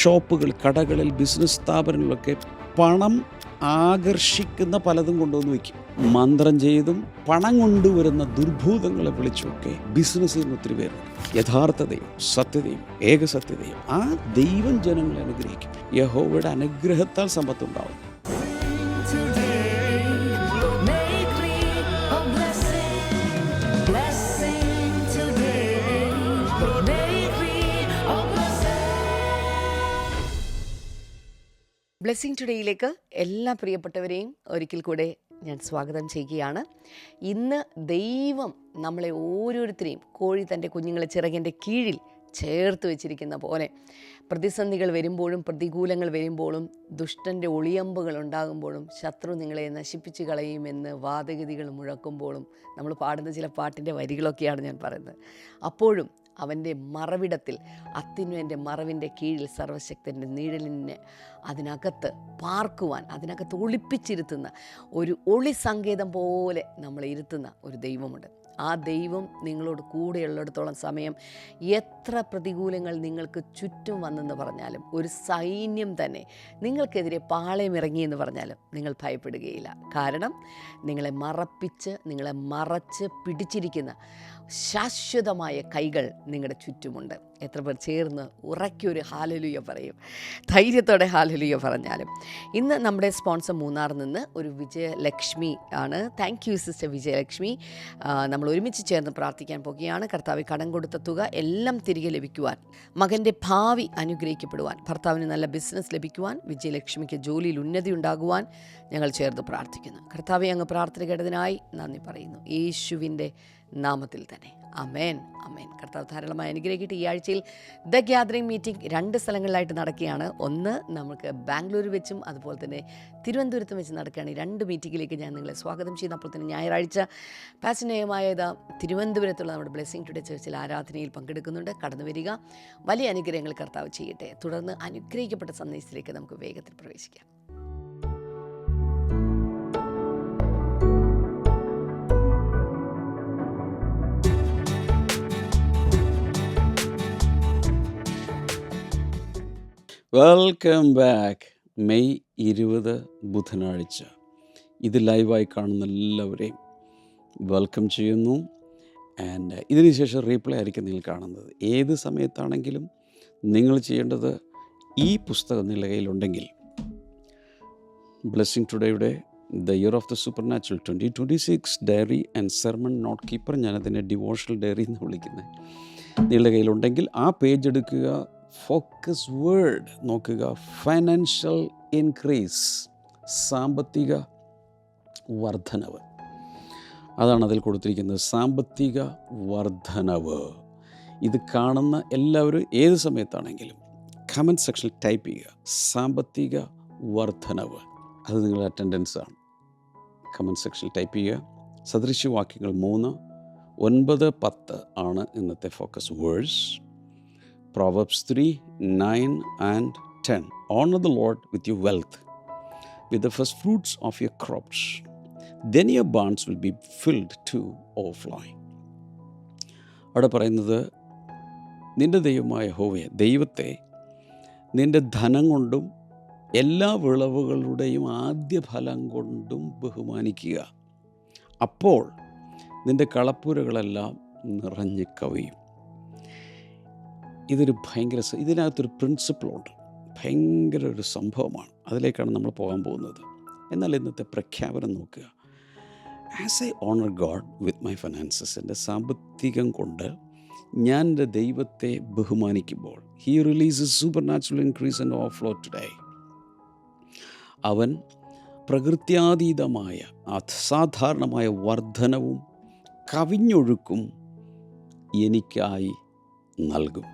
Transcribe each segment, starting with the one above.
ഷോപ്പുകൾ, കടകളിൽ, ബിസിനസ് സ്ഥാപനങ്ങളിലൊക്കെ പണം ആകർഷിക്കുന്ന പലതും കൊണ്ടുവന്ന് വയ്ക്കും. മന്ത്രം ചെയ്തും പണം കൊണ്ടുവരുന്ന ദുർഭൂതങ്ങളെ വിളിച്ചുമൊക്കെ ബിസിനസ് ചെയ്യുന്ന ഒത്തിരി പേരുണ്ട്. യഥാർത്ഥതയും സത്യതയും ഏകസത്യതയും ആ ദൈവം ജനങ്ങളെ അനുഗ്രഹിക്കും. യഹോവയുടെ അനുഗ്രഹത്താൽ സമ്പത്തുണ്ടാവും. ബ്ലെസ്സിങ് ടുഡേയിലേക്ക് എല്ലാ പ്രിയപ്പെട്ടവരെയും ഒരിക്കൽ കൂടെ ഞാൻ സ്വാഗതം ചെയ്യുകയാണ്. ഇന്ന് ദൈവം നമ്മളെ ഓരോരുത്തരെയും കോഴി തൻ്റെ കുഞ്ഞുങ്ങളെ ചിറകിൻ്റെ കീഴിൽ ചേർത്ത് വെച്ചിരിക്കുന്ന പോലെ പ്രതിസന്ധികൾ വരുമ്പോഴും പ്രതികൂലങ്ങൾ വരുമ്പോഴും ദുഷ്ടൻ്റെ ഒളിയമ്പുകൾ ഉണ്ടാകുമ്പോഴും ശത്രു നിങ്ങളെ നശിപ്പിച്ച് കളയുമെന്ന് വാദഗതികൾ മുഴക്കുമ്പോഴും നമ്മൾ പാടുന്ന ചില പാട്ടിൻ്റെ വരികളൊക്കെയാണ് ഞാൻ പറയുന്നത്. അപ്പോഴും അവൻ്റെ മറവിടത്തിൽ അത്യുന്നതൻ്റെ മറവിൻ്റെ കീഴിൽ സർവശക്തൻ്റെ നിഴലിന് അതിനകത്ത് പാർക്കുവാൻ, അതിനകത്ത് ഒളിപ്പിച്ചിരുത്തുന്ന ഒരു ഒളി സങ്കേതം പോലെ നമ്മളെ ഇരുത്തുന്ന ഒരു ദൈവമുണ്ട്. ആ ദൈവം നിങ്ങളോട് കൂടെയുള്ളിടത്തോളം സമയം എത്ര പ്രതികൂലങ്ങൾ നിങ്ങൾക്ക് ചുറ്റും വന്നെന്ന് പറഞ്ഞാലും, ഒരു സൈന്യം തന്നെ നിങ്ങൾക്കെതിരെ പാളയമിറങ്ങിയെന്ന് പറഞ്ഞാലും നിങ്ങൾ ഭയപ്പെടുകയില്ല. കാരണം നിങ്ങളെ മറച്ച് പിടിച്ചിരിക്കുന്ന ശാശ്വതമായ കൈകൾ നിങ്ങളുടെ ചുറ്റുമുണ്ട്. എത്ര പേർ ചേർന്ന് ഉറക്കൊരു ഹാലലുയ പറയും, ധൈര്യത്തോടെ ഹാലലുയ പറഞ്ഞാലും. ഇന്ന് നമ്മുടെ സ്പോൺസർ മൂന്നാറിൽ നിന്ന് ഒരു വിജയലക്ഷ്മി ആണ്. Thank you sister Vijayalakshmi. നമ്മൾ ഒരുമിച്ച് ചേർന്ന് പ്രാർത്ഥിക്കാൻ പോകുകയാണ്. കർത്താവ് കടം കൊടുത്ത തുക എല്ലാം തിരികെ ലഭിക്കുവാൻ, മകൻ്റെ ഭാവി അനുഗ്രഹിക്കപ്പെടുവാൻ, ഭർത്താവിന് നല്ല ബിസിനസ് ലഭിക്കുവാൻ, വിജയലക്ഷ്മിക്ക് ജോലിയിൽ ഉന്നതി ഉണ്ടാകുവാൻ ഞങ്ങൾ ചേർന്ന് പ്രാർത്ഥിക്കുന്നു. കർത്താവെ, അങ്ങ് പ്രാർത്ഥന കേട്ടതിനായി നന്ദി പറയുന്നു, യേശുവിൻ്റെ നാമത്തിൽ തന്നെ. അമേൻ, അമേൻ. കർത്താവ് ധാരാളമായി അനുഗ്രഹിക്കട്ടെ. ഈ ആഴ്ചയിൽ ദ ഗ്യാദറിംഗ് മീറ്റിംഗ് 2 സ്ഥലങ്ങളിലായിട്ട് നടക്കുകയാണ്. ഒന്ന് നമുക്ക് ബാംഗ്ലൂർ വെച്ചും അതുപോലെ തന്നെ തിരുവനന്തപുരത്തും വെച്ച് നടക്കുകയാണ്. ഈ 2 മീറ്റിങ്ങിലേക്ക് ഞാൻ നിങ്ങളെ സ്വാഗതം ചെയ്യുന്നു. അപ്പോൾ തന്നെ ഞായറാഴ്ച പാഷനേയമായത് തിരുവനന്തപുരത്തുള്ള നമ്മുടെ ബ്ലെസ്സിങ് ടുഡേ ചർച്ചിൽ ആരാധനയിൽ പങ്കെടുക്കുന്നുണ്ട്. കടന്നു വരിക. വലിയ അനുഗ്രഹങ്ങൾ കർത്താവ് ചെയ്യട്ടെ. തുടർന്ന് അനുഗ്രഹിക്കപ്പെട്ട സന്ദേശത്തിലേക്ക് നമുക്ക് വേഗത്തിൽ പ്രവേശിക്കാം. Welcome back. മെയ് 20 ബുധനാഴ്ച. ഇത് ലൈവായി കാണുന്ന എല്ലാവരെയും വെൽക്കം ചെയ്യുന്നു. ആൻഡ് ഇതിനുശേഷം റീപ്ലേ ആയിരിക്കും നിങ്ങൾ കാണുന്നത്. ഏത് സമയത്താണെങ്കിലും നിങ്ങൾ ചെയ്യേണ്ടത്, ഈ പുസ്തകം നിങ്ങളുടെ കയ്യിലുണ്ടെങ്കിൽ, ബ്ലെസ്സിങ് ടുഡേയുടെ the year of the supernatural 2026 diary and sermon note keeper, ഞാനതിനെ ഡിവോഷണൽ ഡയറി എന്ന് വിളിക്കുന്നത്, നിങ്ങളുടെ കയ്യിലുണ്ടെങ്കിൽ ആ പേജ് എടുക്കുക. ഫോക്കസ് വേർഡ് നോക്കുക. ഫൈനാൻഷ്യൽ ഇൻക്രീസ്, സാമ്പത്തിക വർധനവ്, അതാണ് അതിൽ കൊടുത്തിരിക്കുന്നത്. സാമ്പത്തിക വർധനവ്. ഇത് കാണുന്ന എല്ലാവരും ഏത് സമയത്താണെങ്കിലും കമൻറ്റ് സെക്ഷനിൽ ടൈപ്പ് ചെയ്യുക, സാമ്പത്തിക വർധനവ്. അത് നിങ്ങളുടെ അറ്റൻഡൻസാണ്. കമൻറ്റ് സെക്ഷനിൽ ടൈപ്പ് ചെയ്യുക. സദൃശ്യവാക്യങ്ങൾ 3, 9, 10 ആണ് ഇന്നത്തെ focus words. Proverbs 3, 9 and 10. Honor the Lord with your wealth, with the first fruits of your crops. Then your barns will be filled to overflowing. അവിടെ പറയുന്നത്, നിൻ്റെ ദൈവമായ യഹോവയെ, ദൈവത്തെ നിൻ്റെ ധനം കൊണ്ടും എല്ലാ വിളവുകളുടെയും ആദ്യ ഫലം കൊണ്ടും ബഹുമാനിക്കുക. അപ്പോൾ നിൻ്റെ കളപ്പുരകളെല്ലാം നിറഞ്ഞു കവിയും. ഇതൊരു ഇതിനകത്തൊരു പ്രിൻസിപ്പിളുണ്ട്. ഭയങ്കര ഒരു സംഭവമാണ്. അതിലേക്കാണ് നമ്മൾ പോകാൻ പോകുന്നത്. എന്നാൽ ഇന്നത്തെ പ്രഖ്യാപനം നോക്കുക. As I honour God with my finances, എൻ്റെ സാമ്പത്തികം കൊണ്ട് ഞാൻ എൻ്റെ ദൈവത്തെ ബഹുമാനിക്കുമ്പോൾ, he releases supernatural increase and overflow today. അവൻ പ്രകൃത്യാതീതമായ അസാധാരണമായ വർധനവും കവിഞ്ഞൊഴുക്കും എനിക്കായി നൽകും.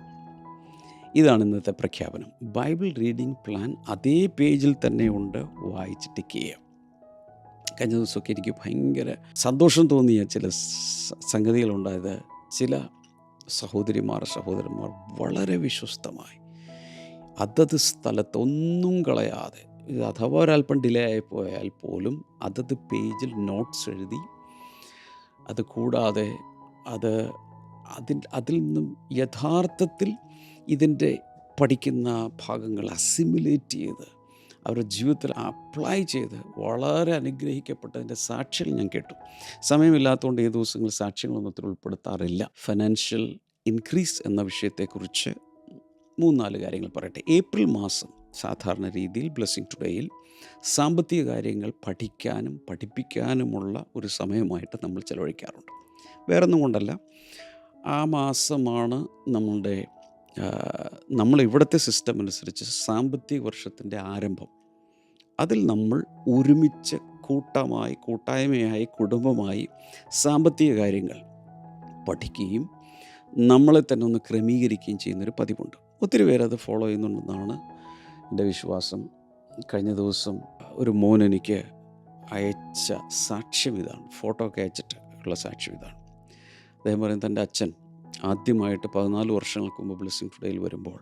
ഇതാണ് ഇന്നത്തെ പ്രഖ്യാപനം. ബൈബിൾ റീഡിംഗ് പ്ലാൻ അതേ പേജിൽ തന്നെ ഉണ്ട്, വായിച്ച് ടിക്ക് ചെയ്യുക. കഴിഞ്ഞ ദിവസമൊക്കെ എനിക്ക് ഭയങ്കര സന്തോഷം തോന്നിയ ചില സംഗതികളുണ്ടായത്. ചില സഹോദരന്മാർ വളരെ വിശ്വസ്തമായി അതത് സ്ഥലത്ത് ഒന്നും കളയാതെ, ഇത് അഥവാ ഒരല്പം ഡിലേ ആയി പോയാൽ പോലും അതത് പേജിൽ നോട്ട്സ് എഴുതി, അത് കൂടാതെ അതിൽ നിന്നും യഥാർത്ഥത്തിൽ ഇതിൻ്റെ പഠിക്കുന്ന ഭാഗങ്ങൾ അസിമുലേറ്റ് ചെയ്ത് അവരുടെ ജീവിതത്തിൽ അപ്ലൈ ചെയ്ത് വളരെ അനുഗ്രഹിക്കപ്പെട്ടതിൻ്റെ സാക്ഷികൾ ഞാൻ കേട്ടു. സമയമില്ലാത്തതുകൊണ്ട് ഈ ദിവസങ്ങളിൽ സാക്ഷ്യങ്ങളൊന്നും ഒത്തിരി ഉൾപ്പെടുത്താറില്ല. ഫിനാൻഷ്യൽ ഇൻക്രീസ് എന്ന വിഷയത്തെക്കുറിച്ച് 3-4 കാര്യങ്ങൾ പറയട്ടെ. ഏപ്രിൽ മാസം സാധാരണ രീതിയിൽ ബ്ലെസ്സിങ് ടുഡേയിൽ സാമ്പത്തിക കാര്യങ്ങൾ പഠിക്കാനും പഠിപ്പിക്കാനുമുള്ള ഒരു സമയമായിട്ട് നമ്മൾ ചെലവഴിക്കാറുണ്ട്. വേറൊന്നും കൊണ്ടല്ല, ആ മാസമാണ് നമ്മളിവിടുത്തെ സിസ്റ്റം അനുസരിച്ച് സാമ്പത്തിക വർഷത്തിൻ്റെ ആരംഭം. അതിൽ നമ്മൾ ഒരുമിച്ച് കൂട്ടായ്മയായി കുടുംബമായി സാമ്പത്തിക കാര്യങ്ങൾ പഠിക്കുകയും നമ്മളെ തന്നെ ഒന്ന് ക്രമീകരിക്കുകയും ചെയ്യുന്നൊരു പതിവുണ്ട്. ഒത്തിരി പേരത് ഫോളോ ചെയ്യുന്നുണ്ടെന്നാണ് എൻ്റെ വിശ്വാസം. കഴിഞ്ഞ ദിവസം ഒരു മോൻ എനിക്ക് അയച്ച സാക്ഷ്യം ഇതാണ്, ഫോട്ടോ ഒക്കെ അയച്ചിട്ട് ഉള്ള സാക്ഷ്യം ഇതാണ്. അദ്ദേഹം പറയും, തൻ്റെ അച്ഛൻ ആദ്യമായിട്ട് 14 വർഷങ്ങൾക്ക് മുമ്പ് ബ്ലെസ്സിങ് ടുഡേയിൽ വരുമ്പോൾ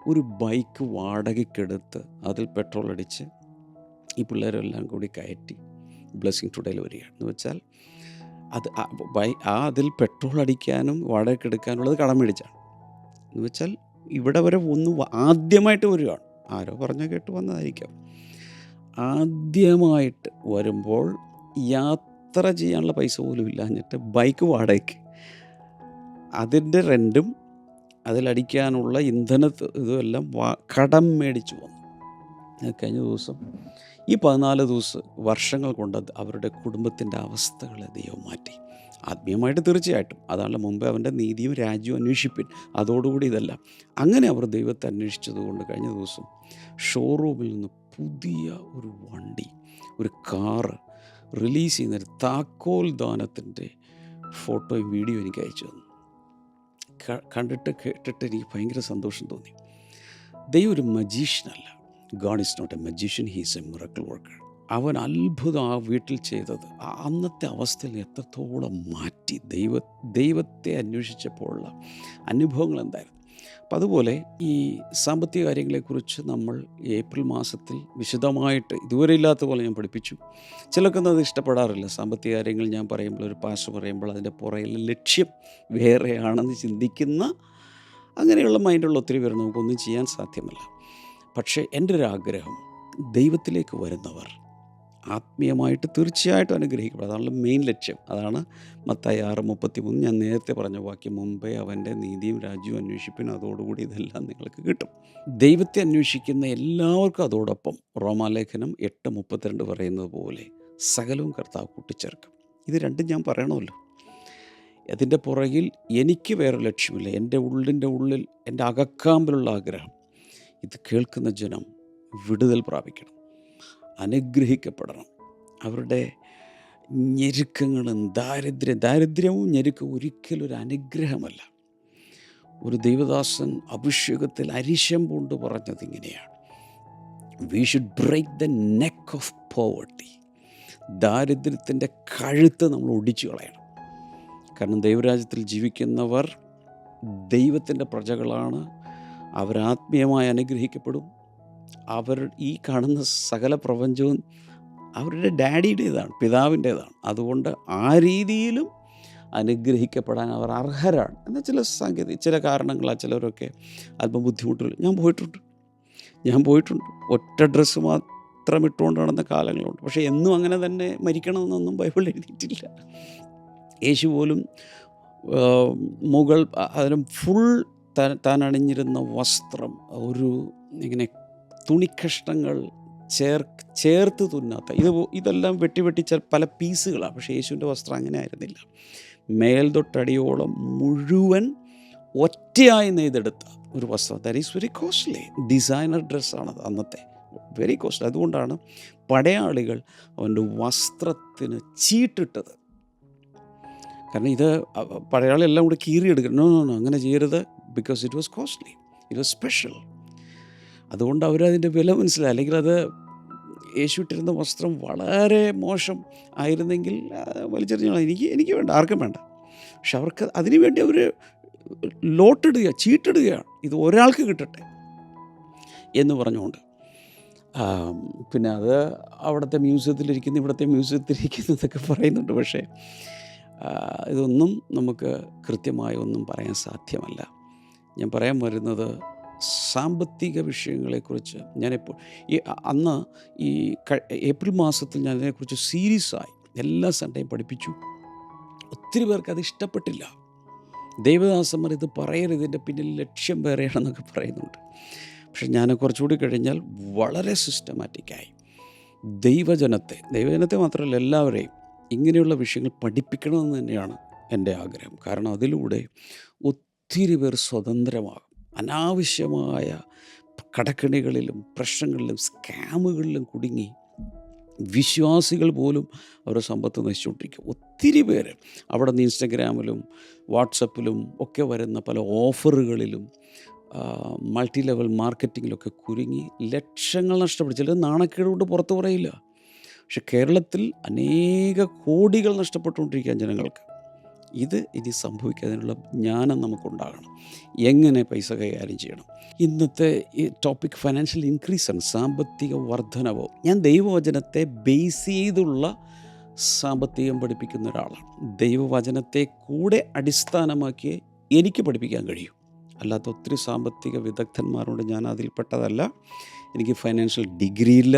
ഒരു ബൈക്ക് വാടകയ്ക്കെടുത്ത് അതിൽ പെട്രോൾ അടിച്ച് ഈ പിള്ളേരെല്ലാം കൂടി കയറ്റി ബ്ലെസ്സിങ് ടുഡേയിൽ വരികയാണ്. എന്ന് വെച്ചാൽ അതിൽ പെട്രോൾ അടിക്കാനും വാടകയ്ക്കെടുക്കാനുള്ളത് കടം മേടിച്ചാണ്. എന്ന് വെച്ചാൽ ഇവിടെ വരെ ആദ്യമായിട്ട് വരികയാണ്. ആരോ പറഞ്ഞാൽ കേട്ട് വന്നതായിരിക്കാം. ആദ്യമായിട്ട് വരുമ്പോൾ യാത്ര ചെയ്യാനുള്ള പൈസ പോലും ഇല്ലാഞ്ഞിട്ട് ബൈക്ക് വാടകയ്ക്ക്, അതിൻ്റെ റെൻറ്റും അതിലടിക്കാനുള്ള ഇന്ധന ഇതുമെല്ലാം കടം മേടിച്ചു വന്നു. കഴിഞ്ഞ ദിവസം ഈ 14 വർഷങ്ങൾ കൊണ്ട് അവരുടെ കുടുംബത്തിൻ്റെ അവസ്ഥകളെ ദൈവം മാറ്റി. ആത്മീയമായിട്ട് തീർച്ചയായിട്ടും അതാണല്ലോ മുമ്പേ അവൻ്റെ നീതിയും രാജ്യവും അന്വേഷിപ്പിൻ, അതോടുകൂടി ഇതല്ല. അങ്ങനെ അവർ ദൈവത്തെ അന്വേഷിച്ചതുകൊണ്ട് കഴിഞ്ഞ ദിവസം ഷോറൂമിൽ നിന്ന് പുതിയ ഒരു വണ്ടി, ഒരു കാറ് റിലീസ് ചെയ്യുന്നൊരു താക്കോൽ ദാനത്തിൻ്റെ ഫോട്ടോയും വീഡിയോ എനിക്ക് അയച്ചു തന്നു. കണ്ടിട്ട് കേട്ടിട്ട് എനിക്ക് ഭയങ്കര സന്തോഷം തോന്നി. ദൈവം ഒരു മജീഷ്യനല്ല. God is not a magician, he is a miracle worker. അവൻ അത്ഭുതം ആ വീട്ടിൽ ചെയ്തത് അന്നത്തെ അവസ്ഥയിൽ എത്രത്തോളം മാറ്റി. ദൈവത്തെ അന്വേഷിച്ചപ്പോഴുള്ള അനുഭവങ്ങൾ എന്തായിരുന്നു. അപ്പം അതുപോലെ ഈ സാമ്പത്തിക കാര്യങ്ങളെക്കുറിച്ച് നമ്മൾ ഏപ്രിൽ മാസത്തിൽ വിശദമായിട്ട് ഇതുവരെ ഇല്ലാത്ത പോലെ ഞാൻ പഠിപ്പിച്ചു. ചിലർക്കൊന്നും അത് ഇഷ്ടപ്പെടാറില്ല. സാമ്പത്തിക കാര്യങ്ങൾ ഞാൻ പറയുമ്പോൾ, ഒരു പാസ്റ്റർ പറയുമ്പോൾ അതിൻ്റെ പുറകിലെ ലക്ഷ്യം വേറെയാണെന്ന് ചിന്തിക്കുന്ന അങ്ങനെയുള്ള മൈൻഡുള്ള ഒത്തിരി പേര് നമുക്കൊന്നും ചെയ്യാൻ സാധ്യമല്ല. പക്ഷേ എൻ്റെ ഒരു ആഗ്രഹം, ദൈവത്തിലേക്ക് വരുന്നവർ ആത്മീയമായിട്ട് തീർച്ചയായിട്ടും അനുഗ്രഹിക്കപ്പെടും. അതാണല്ലോ മെയിൻ ലക്ഷ്യം. അതാണ് മത്തായി 6:33 ഞാൻ നേരത്തെ പറഞ്ഞ വാക്യം. മുമ്പേ അവൻ്റെ നീതിയും രാജ്യവും അന്വേഷിപ്പിൻ, അതോടുകൂടി ഇതെല്ലാം നിങ്ങൾക്ക് കിട്ടും. ദൈവത്തെ അന്വേഷിക്കുന്ന എല്ലാവർക്കും അതോടൊപ്പം റോമാലേഖനം 8:32 പറയുന്നത് പോലെ സകലവും കർത്താവ് കൂട്ടിച്ചേർക്കും. ഇത് രണ്ടും ഞാൻ പറയണമല്ലോ. അതിൻ്റെ പുറകിൽ എനിക്ക് വേറെ ലക്ഷ്യമില്ല. എൻ്റെ ഉള്ളിൽ എൻ്റെ അകക്കാമ്പിലുള്ള ആഗ്രഹം, ഇത് കേൾക്കുന്ന ജനം വിടുതൽ പ്രാപിക്കണം, അനുഗ്രഹിക്കപ്പെടണം. അവരുടെ ഞെരുക്കങ്ങളും ദാരിദ്ര്യവും ഞെരുക്കവും ഒരിക്കലും ഒരു അനുഗ്രഹമല്ല. ഒരു ദൈവദാസൻ അഭിഷേകത്തിൽ അരിശം കൊണ്ട് പറഞ്ഞത് ഇങ്ങനെയാണ്: we should break the neck of poverty. ദാരിദ്ര്യത്തിൻ്റെ കഴുത്ത് നമ്മൾ ഒടിച്ചു കളയണം. കാരണം ദൈവരാജ്യത്തിൽ ജീവിക്കുന്നവർ ദൈവത്തിൻ്റെ പ്രജകളാണ്. അവരാത്മീയമായി അനുഗ്രഹിക്കപ്പെടും. അവർ ഈ കാണുന്ന സകല പ്രപഞ്ചവും അവരുടെ ഡാഡിയുടേതാണ്, പിതാവിൻ്റേതാണ്. അതുകൊണ്ട് ആ രീതിയിലും അനുഗ്രഹിക്കപ്പെടാൻ അവർ അർഹരാണ്. എന്നാൽ ചില കാരണങ്ങളാൽ ചിലരൊക്കെ അല്പം ബുദ്ധിമുട്ടുകൾ ഞാൻ പോയിട്ടുണ്ട്. ഒറ്റ ഡ്രസ്സ് മാത്രം ഇട്ടുകൊണ്ട് നടന്ന കാലങ്ങളുണ്ട്. പക്ഷേ എന്നും അങ്ങനെ തന്നെ മരിക്കണമെന്നൊന്നും ബൈബിളിൽ എഴുതിയിട്ടില്ല. യേശു പോലും അതിനും ഫുൾ താൻ അണിഞ്ഞിരുന്ന വസ്ത്രം ഒരു ഇങ്ങനെ തുണിക്കഷ്ണങ്ങൾ ചേർത്ത് തുന്നാത്ത, ഇതെല്ലാം വെട്ടി പല പീസുകളാണ്. പക്ഷേ യേശുവിൻ്റെ വസ്ത്രം അങ്ങനെ ആയിരുന്നില്ല. മേൽ തൊട്ടടിയോളം മുഴുവൻ ഒറ്റയായി നെയ്തെടുത്ത ഒരു വസ്ത്രം. That is very costly. Designer ഡ്രസ്സാണത് അന്നത്തെ, വെരി കോസ്റ്റ്ലി. അതുകൊണ്ടാണ് പടയാളികൾ അവൻ്റെ വസ്ത്രത്തിന് ചീട്ടിട്ടത്. കാരണം ഇത് പടയാളിയെല്ലാം കൂടി കീറിയെടുക്കണം. നോ അങ്ങനെ ചെയ്യരുത്. Because it was costly, it was special. അതുകൊണ്ട് അവരതിൻ്റെ വില മനസ്സിലായി. അല്ലെങ്കിൽ അത് യേശു ഇട്ടിരുന്ന വസ്ത്രം വളരെ മോശം ആയിരുന്നെങ്കിൽ വലിച്ചെറിഞ്ഞാൽ എനിക്ക് വേണ്ട, ആർക്കും വേണ്ട. പക്ഷെ അവർക്ക് അതിനു വേണ്ടി അവർ ചീട്ടിടുകയാണ്, ഇത് ഒരാൾക്ക് കിട്ടട്ടെ എന്ന് പറഞ്ഞുകൊണ്ട്. പിന്നെ അത് അവിടുത്തെ മ്യൂസിയത്തിലിരിക്കുന്നു, ഇവിടുത്തെ മ്യൂസിയത്തിലിരിക്കുന്നു എന്നൊക്കെ പറയുന്നുണ്ട്. പക്ഷേ ഇതൊന്നും നമുക്ക് കൃത്യമായി ഒന്നും പറയാൻ സാധ്യമല്ല. ഞാൻ പറയാൻ വരുന്നത്, സാമ്പത്തിക വിഷയങ്ങളെക്കുറിച്ച് ഞാനെപ്പോൾ അന്ന് ഈ ഏപ്രിൽ മാസത്തിൽ ഞാൻ അതിനെക്കുറിച്ച് സീരിയസായി എല്ലാ സൺഡേയും പഠിപ്പിച്ചു. ഒത്തിരി പേർക്ക് അത് ഇഷ്ടപ്പെട്ടില്ല. ദൈവദാസന്മാർ ഇത് പറയരുത്, ഇതിൻ്റെ പിന്നിൽ ലക്ഷ്യം വേറെയാണെന്നൊക്കെ പറയുന്നുണ്ട്. പക്ഷെ ഞാൻ കുറച്ചുകൂടി കഴിഞ്ഞാൽ വളരെ സിസ്റ്റമാറ്റിക്കായി ദൈവജനത്തെ മാത്രമല്ല എല്ലാവരെയും ഇങ്ങനെയുള്ള വിഷയങ്ങൾ പഠിപ്പിക്കണമെന്ന് തന്നെയാണ് എൻ്റെ ആഗ്രഹം. കാരണം അതിലൂടെ ഒത്തിരി പേർ സ്വതന്ത്രമാകും. അനാവശ്യമായ കടക്കെണികളിലും പ്രശ്നങ്ങളിലും സ്കാമുകളിലും കുടുങ്ങി വിശ്വാസികൾ പോലും അവരുടെ സമ്പത്ത് നശിച്ചുകൊണ്ടിരിക്കും. ഒത്തിരി പേര് അവിടെ നിന്ന് ഇൻസ്റ്റഗ്രാമിലും വാട്സപ്പിലും ഒക്കെ വരുന്ന പല ഓഫറുകളിലും മൾട്ടി ലെവൽ മാർക്കറ്റിങ്ങിലൊക്കെ കുരുങ്ങി ലക്ഷങ്ങൾ നഷ്ടപ്പെടും. ചിലർ നാണക്കേട് കൊണ്ട് പുറത്ത് പറയില്ല. പക്ഷെ കേരളത്തിൽ അനേക കോടികൾ നഷ്ടപ്പെട്ടുകൊണ്ടിരിക്കുകയാണ് ജനങ്ങൾക്ക്. ഇത് ഇനി സംഭവിക്കാതിനുള്ള ജ്ഞാനം നമുക്കുണ്ടാകണം. എങ്ങനെ പൈസ കൈകാര്യം ചെയ്യണം. ഇന്നത്തെ ഈ ടോപ്പിക് ഫൈനാൻഷ്യൽ ഇൻക്രീസാണ്, സാമ്പത്തിക വർധനവോ. ഞാൻ ദൈവവചനത്തെ ബേസ് ചെയ്തുള്ള സാമ്പത്തികം പഠിപ്പിക്കുന്ന ഒരാളാണ്. ദൈവവചനത്തെ കൂടെ അടിസ്ഥാനമാക്കിയേ എനിക്ക് പഠിപ്പിക്കാൻ കഴിയും. അല്ലാത്ത ഒത്തിരി സാമ്പത്തിക വിദഗ്ധന്മാരുണ്ട്, ഞാൻ അതിൽപ്പെട്ടതല്ല. എനിക്ക് ഫൈനാൻഷ്യൽ ഡിഗ്രി ഇല്ല.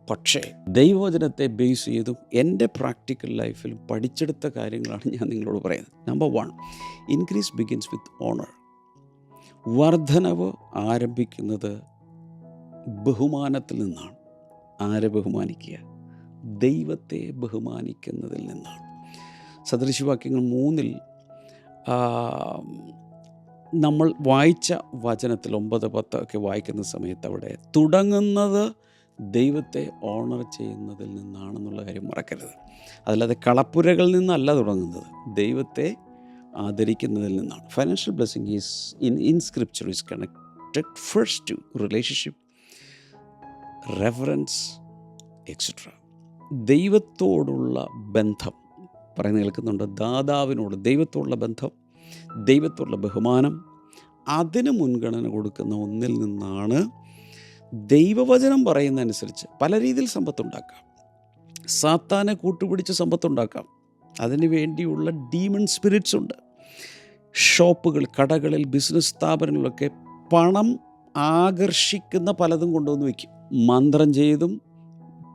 പക്ഷേ ദൈവവചനത്തെ ബേസ് ചെയ്തും എൻ്റെ പ്രാക്ടിക്കൽ ലൈഫിലും പഠിച്ചെടുത്ത കാര്യങ്ങളാണ് ഞാൻ നിങ്ങളോട് പറയുന്നത്. Number 1, increase begins with honour. വർധനവ് ആരംഭിക്കുന്നത് ബഹുമാനത്തിൽ നിന്നാണ്. ആരെ ബഹുമാനിക്കുക? ദൈവത്തെ ബഹുമാനിക്കുന്നതിൽ നിന്നാണ്. സദൃശവാക്യങ്ങൾ 3 നമ്മൾ വായിച്ച വചനത്തിൽ 9, 10 ഒക്കെ വായിക്കുന്ന സമയത്ത് അവിടെ തുടങ്ങുന്നത് ദൈവത്തെ ഓണർ ചെയ്യുന്നതിൽ നിന്നാണെന്നുള്ള കാര്യം മറക്കരുത്. അതല്ലാതെ കളപ്പുരകളിൽ നിന്നല്ല തുടങ്ങുന്നത്, ദൈവത്തെ ആദരിക്കുന്നതിൽ നിന്നാണ്. Financial blessing is in scripture is connected first to relationship, reference etcetera. ദൈവത്തോടുള്ള ബന്ധം പറയുന്നത് കേൾക്കുന്നുണ്ട്. ദാതാവിനോട് ദൈവത്തോടുള്ള ബന്ധം, ദൈവത്തോടുള്ള ബഹുമാനം, അതിന് മുൻഗണന കൊടുക്കുന്ന ഒന്നിൽ നിന്നാണ് ദൈവവചനം പറയുന്നതനുസരിച്ച് പല രീതിയിൽ സമ്പത്തുണ്ടാക്കാം. സാത്താനെ കൂട്ടുപിടിച്ച് സമ്പത്തുണ്ടാക്കാം. അതിന് വേണ്ടിയുള്ള ഡീമൺ സ്പിരിറ്റ്സ് ഉണ്ട്. ഷോപ്പുകൾ, കടകളിൽ, ബിസിനസ് സ്ഥാപനങ്ങളിലൊക്കെ പണം ആകർഷിക്കുന്ന പലതും കൊണ്ടുവന്ന് വയ്ക്കും. മന്ത്രം ചെയ്തും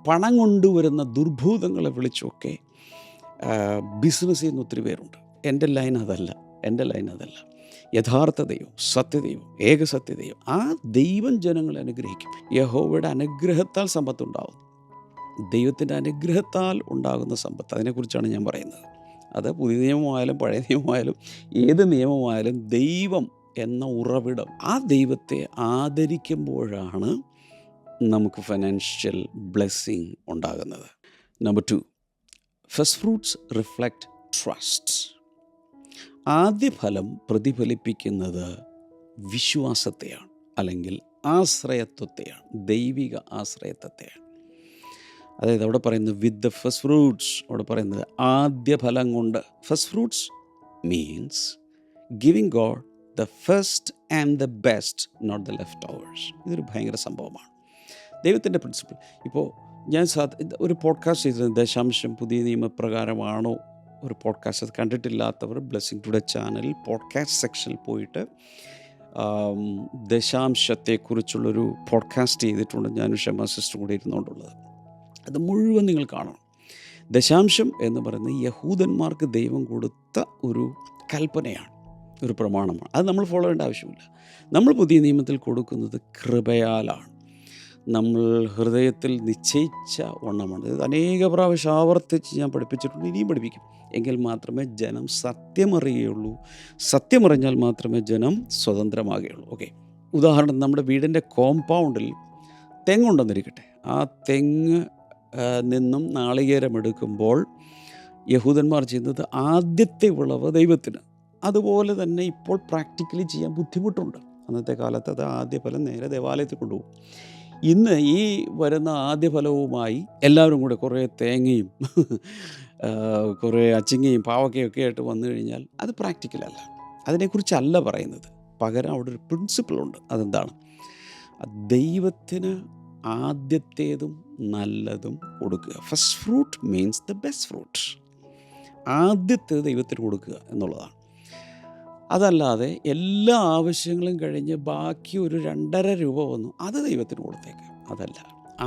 പണം കൊണ്ടുവരുന്ന ദുർഭൂതങ്ങളെ വിളിച്ചുമൊക്കെ ബിസിനസ് ചെയ്യുന്ന ഒത്തിരി പേരുണ്ട്. എൻ്റെ ലൈൻ അതല്ല. യഥാർത്ഥ ദൈവം, സത്യദൈവം, ഏകസത്യദൈവം, ആ ദൈവം ജനങ്ങളെ അനുഗ്രഹിക്കും. യഹോവയുടെ അനുഗ്രഹത്താൽ സമ്പത്തുണ്ടാവും. ദൈവത്തിൻ്റെ അനുഗ്രഹത്താൽ ഉണ്ടാകുന്ന സമ്പത്ത്, അതിനെക്കുറിച്ചാണ് ഞാൻ പറയുന്നത്. അത് പുതിയ നിയമമായാലും പഴയ നിയമമായാലും ഏത് നിയമമായാലും ദൈവം എന്ന ഉറവിടം, ആ ദൈവത്തെ ആദരിക്കുമ്പോഴാണ് നമുക്ക് ഫൈനാൻഷ്യൽ ബ്ലെസ്സിങ് ഉണ്ടാകുന്നത്. Number 2, first fruits reflect trust. ആദ്യഫലം പ്രതിഫലിപ്പിക്കുന്നത് വിശ്വാസത്തെയാണ്, അല്ലെങ്കിൽ ആശ്രയത്വത്തെയാണ്, ദൈവിക ആശ്രയത്വത്തെയാണ്. അതായത് അവിടെ പറയുന്നത് വിത്ത് ദ ഫസ്റ്റ് ഫ്രൂട്ട്സ്, അവിടെ പറയുന്നത് ആദ്യഫലം കൊണ്ട്. First fruits means giving God the first and the best, not the leftovers. ഇതൊരു ഭയങ്കര സംഭവമാണ്, ദൈവത്തിൻ്റെ പ്രിൻസിപ്പിൾ. ഇപ്പോൾ ഞാൻ ഒരു പോഡ്കാസ്റ്റ് ചെയ്തത് ദശാംശം പുതിയ നിയമപ്രകാരമാണോ ഒരു പോഡ്കാസ്റ്റ്. അത് കണ്ടിട്ടില്ലാത്തവർ ബ്ലെസ്സിങ് ടുഡേ ചാനലിൽ പോഡ്കാസ്റ്റ് സെക്ഷനിൽ പോയിട്ട് ദശാംശത്തെക്കുറിച്ചുള്ളൊരു പോഡ്കാസ്റ്റ് ചെയ്തിട്ടുണ്ട്. ഞാനും ഷെമ സിസ്റ്ററും കൂടി ഇരുന്നുകൊണ്ടുള്ളത്. അത് മുഴുവൻ നിങ്ങൾ കാണണം. ദശാംശം എന്ന് പറയുന്നത് യഹൂദന്മാർക്ക് ദൈവം കൊടുത്ത ഒരു കൽപ്പനയാണ്, ഒരു പ്രമാണമാണ്. അത് നമ്മൾ ഫോളോ ചെയ്യേണ്ട ആവശ്യമില്ല. നമ്മൾ പുതിയ നിയമത്തിൽ കൊടുക്കുന്നത് കൃപയാലാണ്. നമ്മൾ ഹൃദയത്തിൽ നിശ്ചയിച്ച വണ്ണമാണ്. ഇത് അനേക പ്രാവശ്യം ആവർത്തിച്ച് ഞാൻ പഠിപ്പിച്ചിട്ടുണ്ട്, ഇനിയും പഠിപ്പിക്കും. എങ്കിൽ മാത്രമേ ജനം സത്യമറിയുകയുള്ളൂ. സത്യമറിഞ്ഞാൽ മാത്രമേ ജനം സ്വതന്ത്രമാകുകയുള്ളൂ. ഓക്കെ, ഉദാഹരണം, നമ്മുടെ വീടിൻ്റെ കോമ്പൗണ്ടിൽ തെങ്ങുണ്ടെന്നിരിക്കട്ടെ. ആ തെങ്ങ് നിന്നും നാളികേരം എടുക്കുമ്പോൾ യഹൂദന്മാർ ചെയ്യുന്നത് ആദ്യത്തെ വിളവ് ദൈവത്തിന്. അതുപോലെ തന്നെ ഇപ്പോൾ പ്രാക്ടിക്കലി ചെയ്യാൻ ബുദ്ധിമുട്ടുണ്ട്. അന്നത്തെ കാലത്ത് അത് ആദ്യ ഫലം നേരെ ദേവാലയത്തിൽ കൊണ്ടുപോകും. ഇന്ന് ഈ വരുന്ന ആദ്യ ഫലവുമായി എല്ലാവരും കൂടെ കുറേ തേങ്ങയും കുറേ അച്ചിങ്ങയും പാവക്കയൊക്കെ ആയിട്ട് വന്നു കഴിഞ്ഞാൽ അത് പ്രാക്ടിക്കലല്ല. അതിനെക്കുറിച്ചല്ല പറയുന്നത്. പകരം അവിടെ ഒരു പ്രിൻസിപ്പിളുണ്ട്. അതെന്താണ്? ദൈവത്തിന് ആദ്യത്തേതും നല്ലതും കൊടുക്കുക. First fruit means the best fruit. ആദ്യത്തേത് ദൈവത്തിന് കൊടുക്കുക എന്നുള്ളതാണ്. അതല്ലാതെ എല്ലാ ആവശ്യങ്ങളും കഴിഞ്ഞ് ബാക്കി ഒരു 2.5 രൂപ വന്നു, അത് ദൈവത്തിന് കൊടുത്തേക്ക്. അതല്ല,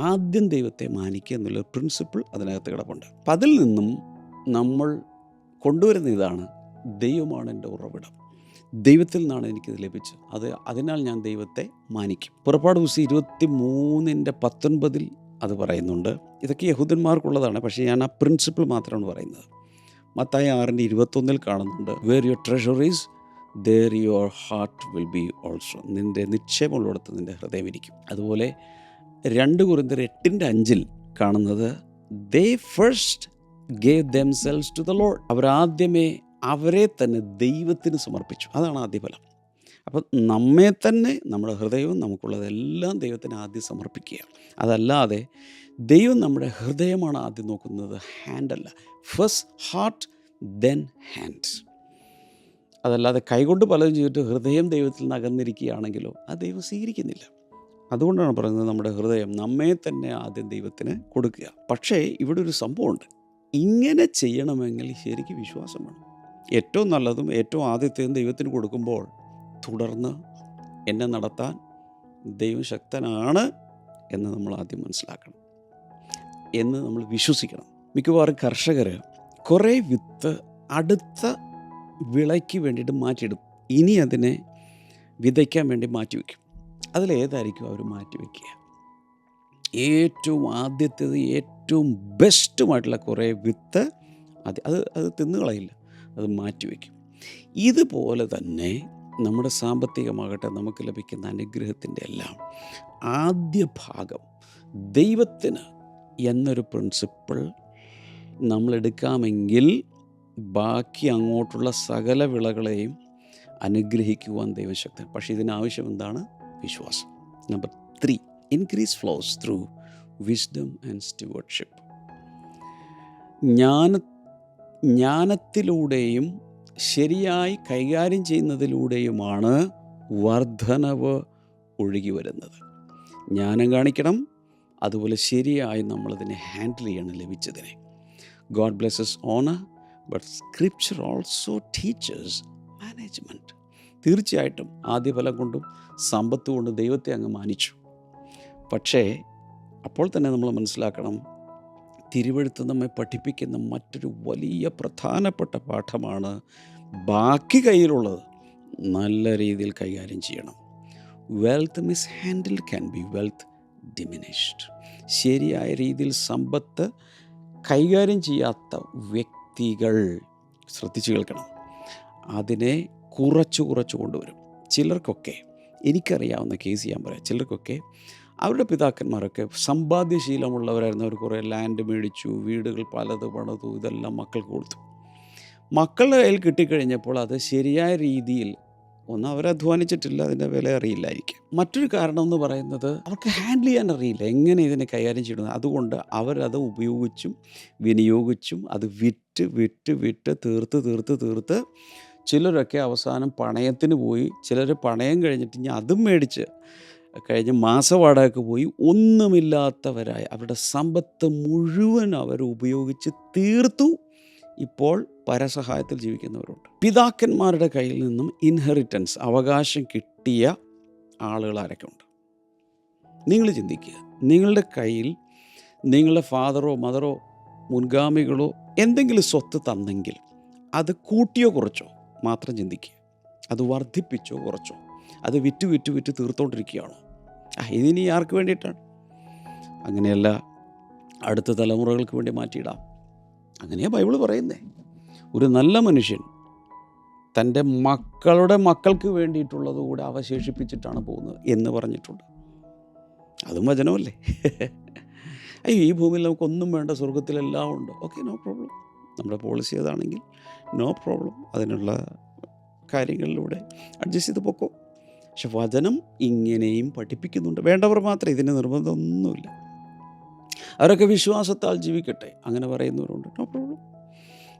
ആദ്യം ദൈവത്തെ മാനിക്കുക എന്നുള്ളൊരു പ്രിൻസിപ്പിൾ അതിനകത്ത് കിടപ്പുണ്ട്. അപ്പം അതിൽ നിന്നും നമ്മൾ കൊണ്ടുവരുന്ന ഇതാണ്: ദൈവമാണ് എൻ്റെ ഉറവിടം, ദൈവത്തിൽ നിന്നാണ് എനിക്കിത് ലഭിച്ചത്, അതിനാൽ ഞാൻ ദൈവത്തെ മാനിക്കും. പുറപ്പാട് പുസ്തകം 23:19 അത് പറയുന്നുണ്ട്. ഇതൊക്കെ യഹൂദന്മാർക്കുള്ളതാണ്, പക്ഷേ ഞാൻ ആ പ്രിൻസിപ്പിൾ മാത്രമാണ് പറയുന്നത്. മത്തായി 6:21 കാണുന്നുണ്ട്: where your treasure is there your heart will be also. നിൻ്റെ നിക്ഷേപമുള്ളിടത്ത് നിൻ്റെ ഹൃദയം ഇരിക്കും. അതുപോലെ 2 കൊരിന്ത്യർ 8:5 കാണുന്നത്: they first gave themselves to the Lord. അവരാദ്യമേ അവരെ തന്നെ ദൈവത്തിന് സമർപ്പിച്ചു. അതാണ് ആദ്യഫലം. അപ്പം നമ്മെ തന്നെ, നമ്മുടെ ഹൃദയവും നമുക്കുള്ളതെല്ലാം ദൈവത്തിന് ആദ്യം സമർപ്പിക്കുക. അതല്ലാതെ ദൈവം നമ്മുടെ ഹൃദയമാണ് ആദ്യം നോക്കുന്നത്, ഹാൻഡല്ല. First heart then hand. അതല്ലാതെ കൈകൊണ്ട് പലതും ചെയ്തിട്ട് ഹൃദയം ദൈവത്തിൽ നിന്ന് അകന്നിരിക്കുകയാണെങ്കിലോ അത് ദൈവം സ്വീകരിക്കുന്നില്ല. അതുകൊണ്ടാണ് പറയുന്നത് നമ്മുടെ ഹൃദയം നമ്മെ തന്നെ ആദ്യം ദൈവത്തിന് കൊടുക്കുക. പക്ഷേ ഇവിടെ ഒരു സംഭവമുണ്ട്. ഇങ്ങനെ ചെയ്യണമെങ്കിൽ ശരിക്കും വിശ്വാസം വേണം. ഏറ്റവും നല്ലതും ഏറ്റവും ആദ്യത്തേതും ദൈവത്തിന് കൊടുക്കുമ്പോൾ തുടർന്ന് എന്നെ നടത്താൻ ദൈവം ശക്തനാണ് എന്ന് നമ്മൾ ആദ്യം മനസ്സിലാക്കണം, എന്ന് നമ്മൾ വിശ്വസിക്കണം. മിക്കവാറും കർഷകർ കുറേ വിത്ത് അടുത്ത വിളയ്ക്ക് വേണ്ടിയിട്ട് മാറ്റിയിടും. ഇനി അതിനെ വിതയ്ക്കാൻ വേണ്ടി മാറ്റിവെക്കും. അതിലേതായിരിക്കും അവർ മാറ്റിവെക്കുക? ഏറ്റവും ആദ്യത്തേത്, ഏറ്റവും ബെസ്റ്റുമായിട്ടുള്ള കുറേ വിത്ത് അത് തിന്നുകളയില്ല, അത് മാറ്റിവെക്കും. ഇതുപോലെ തന്നെ നമ്മുടെ സാമ്പത്തികമാകട്ടെ, നമുക്ക് ലഭിക്കുന്ന അനുഗ്രഹത്തിൻ്റെ എല്ലാം ആദ്യ ഭാഗം ദൈവത്തിന് എന്നൊരു പ്രിൻസിപ്പിൾ നമ്മളെടുക്കാമെങ്കിൽ ബാക്കി അങ്ങോട്ടുള്ള സകല വിളകളെയും അനുഗ്രഹിക്കുവാൻ ദൈവശക്തൻ. പക്ഷേ ഇതിനാവശ്യം എന്താണ്? വിശ്വാസം. Number 3, increase flows through wisdom and stewardship. ജ്ഞാനത്തിലൂടെയും ശരിയായി കൈകാര്യം ചെയ്യുന്നതിലൂടെയുമാണ് വർധനവ് ഒഴുകി വരുന്നത്. ജ്ഞാനം കാണിക്കണം, അതുപോലെ ശരിയായി നമ്മളതിനെ ഹാൻഡിൽ ചെയ്യണം ലഭിച്ചതിനെ. God blesses honour, but scripture also teachers management. തീർച്ചയായിട്ടും ആദ്യഫലം കൊണ്ടും സമ്പത്ത് കൊണ്ടും ദൈവത്തെ അങ്ങ് മാനിച്ചു. പക്ഷേ അപ്പോൾ തന്നെ നമ്മൾ മനസ്സിലാക്കണം, തിരുവെഴുത്ത് നമ്മെ പഠിപ്പിക്കുന്ന മറ്റൊരു വലിയ പ്രധാനപ്പെട്ട പാഠമാണ് ബാക്കി കയ്യിലുള്ളത് നല്ല രീതിയിൽ കൈകാര്യം ചെയ്യണം. Wealth miss handled can be wealth diminished. ശരിയായ രീതിയിൽ സമ്പത്ത് കൈകാര്യം ചെയ്യാത്ത വ്യക്തികൾ ശ്രദ്ധിച്ചു കേൾക്കണം, അതിനെ കുറച്ച് കൊണ്ടുവരും. ചിലർക്കൊക്കെ, എനിക്കറിയാവുന്ന കേസ് ഞാൻ പറയാം, ചിലർക്കൊക്കെ അവരുടെ പിതാക്കന്മാരൊക്കെ സമ്പാദ്യശീലമുള്ളവരായിരുന്നു. അവർ കുറേ ലാൻഡ് മേടിച്ചു, വീടുകൾ പലത് പണിതു, ഇതെല്ലാം മക്കൾക്ക് കൊടുത്തു. മക്കളുടെ കയ്യിൽ കിട്ടിക്കഴിഞ്ഞപ്പോൾ അത് ശരിയായ രീതിയിൽ ഒന്ന് അവരധ്വാനിച്ചിട്ടില്ല, അതിൻ്റെ വില അറിയില്ലായിരിക്കും. മറ്റൊരു കാരണം എന്ന് പറയുന്നത് അവർക്ക് ഹാൻഡിൽ ചെയ്യാൻ അറിയില്ല, എങ്ങനെ ഇതിനെ കൈകാര്യം ചെയ്യണം. അതുകൊണ്ട് അവരത് ഉപയോഗിച്ചും വിനിയോഗിച്ചും അത് വിറ്റ് തീർത്ത് ചിലരൊക്കെ അവസാനം പണയത്തിന് പോയി. ചിലർ പണയം കഴിഞ്ഞിട്ട് ഇനി അതും മേടിച്ച് കഴിഞ്ഞ് മാസവാടകയ്ക്ക് പോയി. ഒന്നുമില്ലാത്തവരായി അവരുടെ സമ്പത്ത് മുഴുവൻ അവർ ഉപയോഗിച്ച് തീർത്തു. ഇപ്പോൾ പരസഹായത്തിൽ ജീവിക്കുന്നവരുണ്ട്. പിതാക്കന്മാരുടെ കയ്യിൽ നിന്നും ഇൻഹെറിറ്റൻസ്, അവകാശം കിട്ടിയ ആളുകൾ ആരൊക്കെ ഉണ്ട്? നിങ്ങൾ ചിന്തിക്കുക. നിങ്ങളുടെ കയ്യിൽ നിങ്ങളുടെ ഫാദറോ മദറോ മുൻഗാമികളോ എന്തെങ്കിലും സ്വത്ത് തന്നെങ്കിൽ അത് കൂട്ടിയോ കുറച്ചോ മാത്രം ചിന്തിക്കുക. അത് വർദ്ധിപ്പിച്ചോ കുറച്ചോ, അത് വിറ്റ് തീർത്തോണ്ടിരിക്കുകയാണോ? ഇതിനി ആർക്ക് വേണ്ടിയിട്ടാണ്? അങ്ങനെയല്ല, അടുത്ത തലമുറകൾക്ക് വേണ്ടി മാറ്റിയിടാം. അങ്ങനെയാണ് ബൈബിൾ പറയുന്നേ. ഒരു നല്ല മനുഷ്യൻ തൻ്റെ മക്കളുടെ മക്കൾക്ക് വേണ്ടിയിട്ടുള്ളത് കൂടെ അവശേഷിപ്പിച്ചിട്ടാണ് പോകുന്നത് എന്ന് പറഞ്ഞിട്ടുണ്ട്. അതും വചനമല്ലേ? അയ്യോ, ഈ ഭൂമിയിൽ നമുക്കൊന്നും വേണ്ട, സ്വർഗത്തിലെല്ലാം ഉണ്ട്. Okay, no problem. നമ്മുടെ പോളിസി അതാണെങ്കിൽ നോ പ്രോബ്ലം. അതിനുള്ള കാര്യങ്ങളിലൂടെ അഡ്ജസ്റ്റ് ചെയ്ത് പൊക്കോ. പക്ഷെ വചനം ഇങ്ങനെയും പഠിപ്പിക്കുന്നുണ്ട്. വേണ്ടവർ മാത്രം, ഇതിന് നിർബന്ധമൊന്നുമില്ല. അവരൊക്കെ വിശ്വാസത്താൽ ജീവിക്കട്ടെ, അങ്ങനെ പറയുന്നവരുണ്ട്. No problem.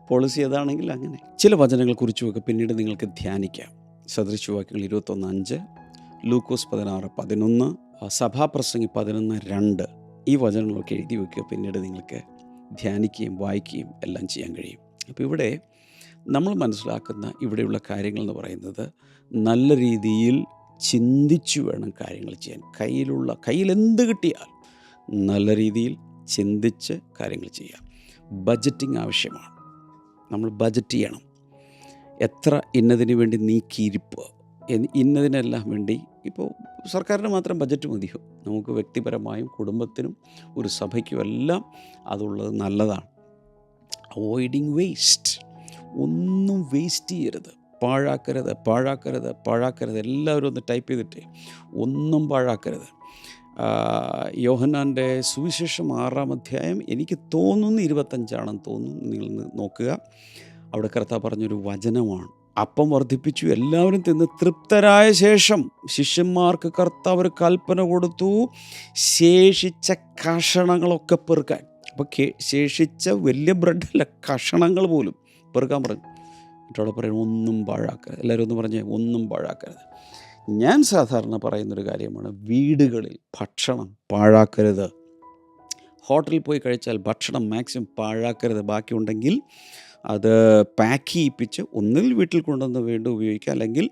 പോളിസി അതാണെങ്കിൽ അങ്ങനെ. ചില വചനങ്ങൾ കുറിച്ച് വെക്കുക, പിന്നീട് നിങ്ങൾക്ക് ധ്യാനിക്കാം. സദൃശവാക്യങ്ങൾ 21:5, ലൂക്കോസ് 16:11, സഭാപ്രസംഗി 11:2. ഈ വചനങ്ങളൊക്കെ എഴുതി വെക്കുക. പിന്നീട് നിങ്ങൾക്ക് ധ്യാനിക്കുകയും വായിക്കുകയും എല്ലാം ചെയ്യാൻ കഴിയും. അപ്പോൾ ഇവിടെ നമ്മൾ മനസ്സിലാക്കുന്ന ഇവിടെയുള്ള കാര്യങ്ങൾ എന്ന് പറയുന്നത് നല്ല രീതിയിൽ ചിന്തിച്ചു വേണം കാര്യങ്ങൾ ചെയ്യാൻ. കയ്യിൽ എന്ത് കിട്ടിയാൽ നല്ല രീതിയിൽ ചിന്തിച്ച് കാര്യങ്ങൾ ചെയ്യാം. ബഡ്ജറ്റിംഗ് ആവശ്യമാണ്. നമ്മൾ ബഡ്ജറ്റ് ചെയ്യണം. എത്ര ഇന്നതിന് വേണ്ടി നീക്കിയിരിപ്പ്, ഇന്നതിനെല്ലാം വേണ്ടി. ഇപ്പോൾ സർക്കാരിന് മാത്രം ബഡ്ജറ്റ് മതിയോ? നമുക്ക് വ്യക്തിപരമായും കുടുംബത്തിനും ഒരു സഭയ്ക്കും എല്ലാം അതുള്ളത് നല്ലതാണ്. Avoiding waste. ഒന്നും വേസ്റ്റ് ചെയ്യരുത്. പാഴാക്കരുത്. എല്ലാവരും ഒന്ന് ടൈപ്പ് ചെയ്തിട്ട് ഒന്നും പാഴാക്കരുത്. യോഹന്നാൻ്റെ സുവിശേഷം 6-ാം അധ്യായം, എനിക്ക് തോന്നുന്നു 25 തോന്നുന്നു, നിങ്ങൾ നോക്കുക. അവിടെ കർത്താവ് പറഞ്ഞൊരു വചനമാണ്. അപ്പം വർദ്ധിപ്പിച്ചു, എല്ലാവരും തിന്ന് തൃപ്തരായ ശേഷം ശിഷ്യന്മാർക്ക് കർത്താവ് ഒരു കൽപ്പന കൊടുത്തു, ശേഷിച്ച കഷണങ്ങളൊക്കെ പെറുക്കാൻ. അപ്പോൾ ശേഷിച്ച വലിയ ബ്രെഡല്ല, കഷണങ്ങൾ പോലും പെറുക്കാൻ പറഞ്ഞു. എന്നിട്ടവിടെ പറയുന്നത് ഒന്നും പാഴാക്കരുത്. എല്ലാവരും ഒന്ന് പറഞ്ഞേ, ഒന്നും പാഴാക്കരുത്. ഞാൻ സാധാരണ പറയുന്നൊരു കാര്യമാണ്, വീടുകളിൽ ഭക്ഷണം പാഴാക്കരുത്. ഹോട്ടലിൽ പോയി കഴിച്ചാൽ ഭക്ഷണം മാക്സിമം പാഴാക്കരുത്. ബാക്കിയുണ്ടെങ്കിൽ അത് പാക്ക് ചെയ്യിപ്പിച്ച് ഒന്നിൽ വീട്ടിൽ കൊണ്ടുവന്ന് വീണ്ടും ഉപയോഗിക്കുക, അല്ലെങ്കിൽ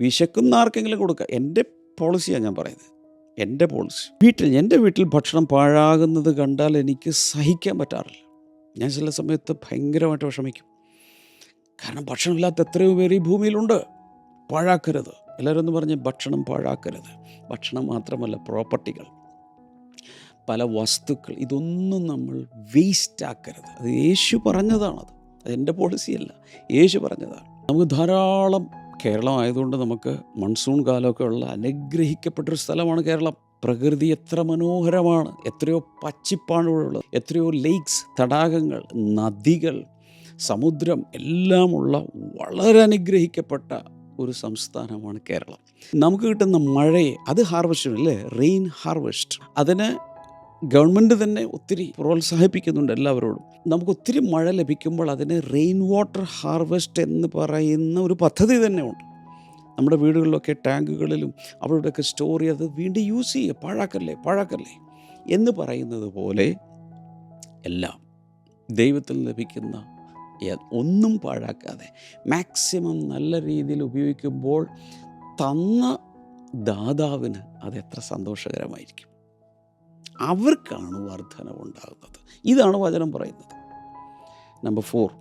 വിശക്കുന്ന ആർക്കെങ്കിലും കൊടുക്കുക. എൻ്റെ പോളിസിയാണ് ഞാൻ പറയുന്നത്, എൻ്റെ പോളിസി. എൻ്റെ വീട്ടിൽ ഭക്ഷണം പാഴാകുന്നത് കണ്ടാൽ എനിക്ക് സഹിക്കാൻ പറ്റാറില്ല. ഞാൻ ചില സമയത്ത് ഭയങ്കരമായിട്ട് വിഷമിക്കും. കാരണം ഭക്ഷണമില്ലാത്ത എത്രയോ പേര് ഈ ഭൂമിയിലുണ്ട്. പാഴാക്കരുത്. എല്ലാവരും ഒന്ന് പറഞ്ഞ് ഭക്ഷണം പാഴാക്കരുത്. ഭക്ഷണം മാത്രമല്ല, പ്രോപ്പർട്ടികൾ, പല വസ്തുക്കൾ, ഇതൊന്നും നമ്മൾ വേസ്റ്റ് ആക്കരുത്. അത് യേശു പറഞ്ഞതാണത്. അതെൻ്റെ പോളിസിയല്ല, യേശു പറഞ്ഞതാണ്. നമുക്ക് ധാരാളം, കേരളം ആയതുകൊണ്ട് നമുക്ക് മൺസൂൺ കാലമൊക്കെ ഉള്ള അനുഗ്രഹിക്കപ്പെട്ടൊരു സ്ഥലമാണ് കേരളം. പ്രകൃതി എത്ര മനോഹരമാണ്, എത്രയോ പച്ചിപ്പാണ് ഇവിടെ ഉള്ളത്, എത്രയോ ലേക്സ്, തടാകങ്ങൾ, നദികൾ, സമുദ്രം എല്ലാമുള്ള വളരെ അനുഗ്രഹിക്കപ്പെട്ട ഒരു സംസ്ഥാനമാണ് കേരളം. നമുക്ക് കിട്ടുന്ന മഴയെ, അത് ഹാർവെസ്റ്റ് അല്ലേ, റെയിൻ ഹാർവെസ്റ്റ്, അതിന് ഗവൺമെൻറ് തന്നെ ഒത്തിരി പ്രോത്സാഹിപ്പിക്കുന്നുണ്ട് എല്ലാവരോടും. നമുക്ക് ഒത്തിരി മഴ ലഭിക്കുമ്പോൾ അതിന് റെയിൻ വാട്ടർ ഹാർവെസ്റ്റ് എന്ന് പറയുന്ന ഒരു പദ്ധതി തന്നെ ഉണ്ട്. നമ്മുടെ വീടുകളിലൊക്കെ ടാങ്കുകളിലും അവരുടെയൊക്കെ സ്റ്റോർ ചെയ്ത് വീണ്ടും യൂസ് ചെയ്യുക. പാഴാക്കല്ലേ എന്ന് പറയുന്നത് പോലെ എല്ലാം ദൈവത്തിൽ ലഭിക്കുന്ന ഒന്നും പാഴാക്കാതെ മാക്സിമം നല്ല രീതിയിൽ ഉപയോഗിക്കുമ്പോൾ തന്ന ദാതാവിന് അത് എത്ര സന്തോഷകരമായിരിക്കും. അവർക്കാണ് വർധനവുണ്ടാകുന്നത്. ഇതാണ് വചനം പറയുന്നത്. Number 4,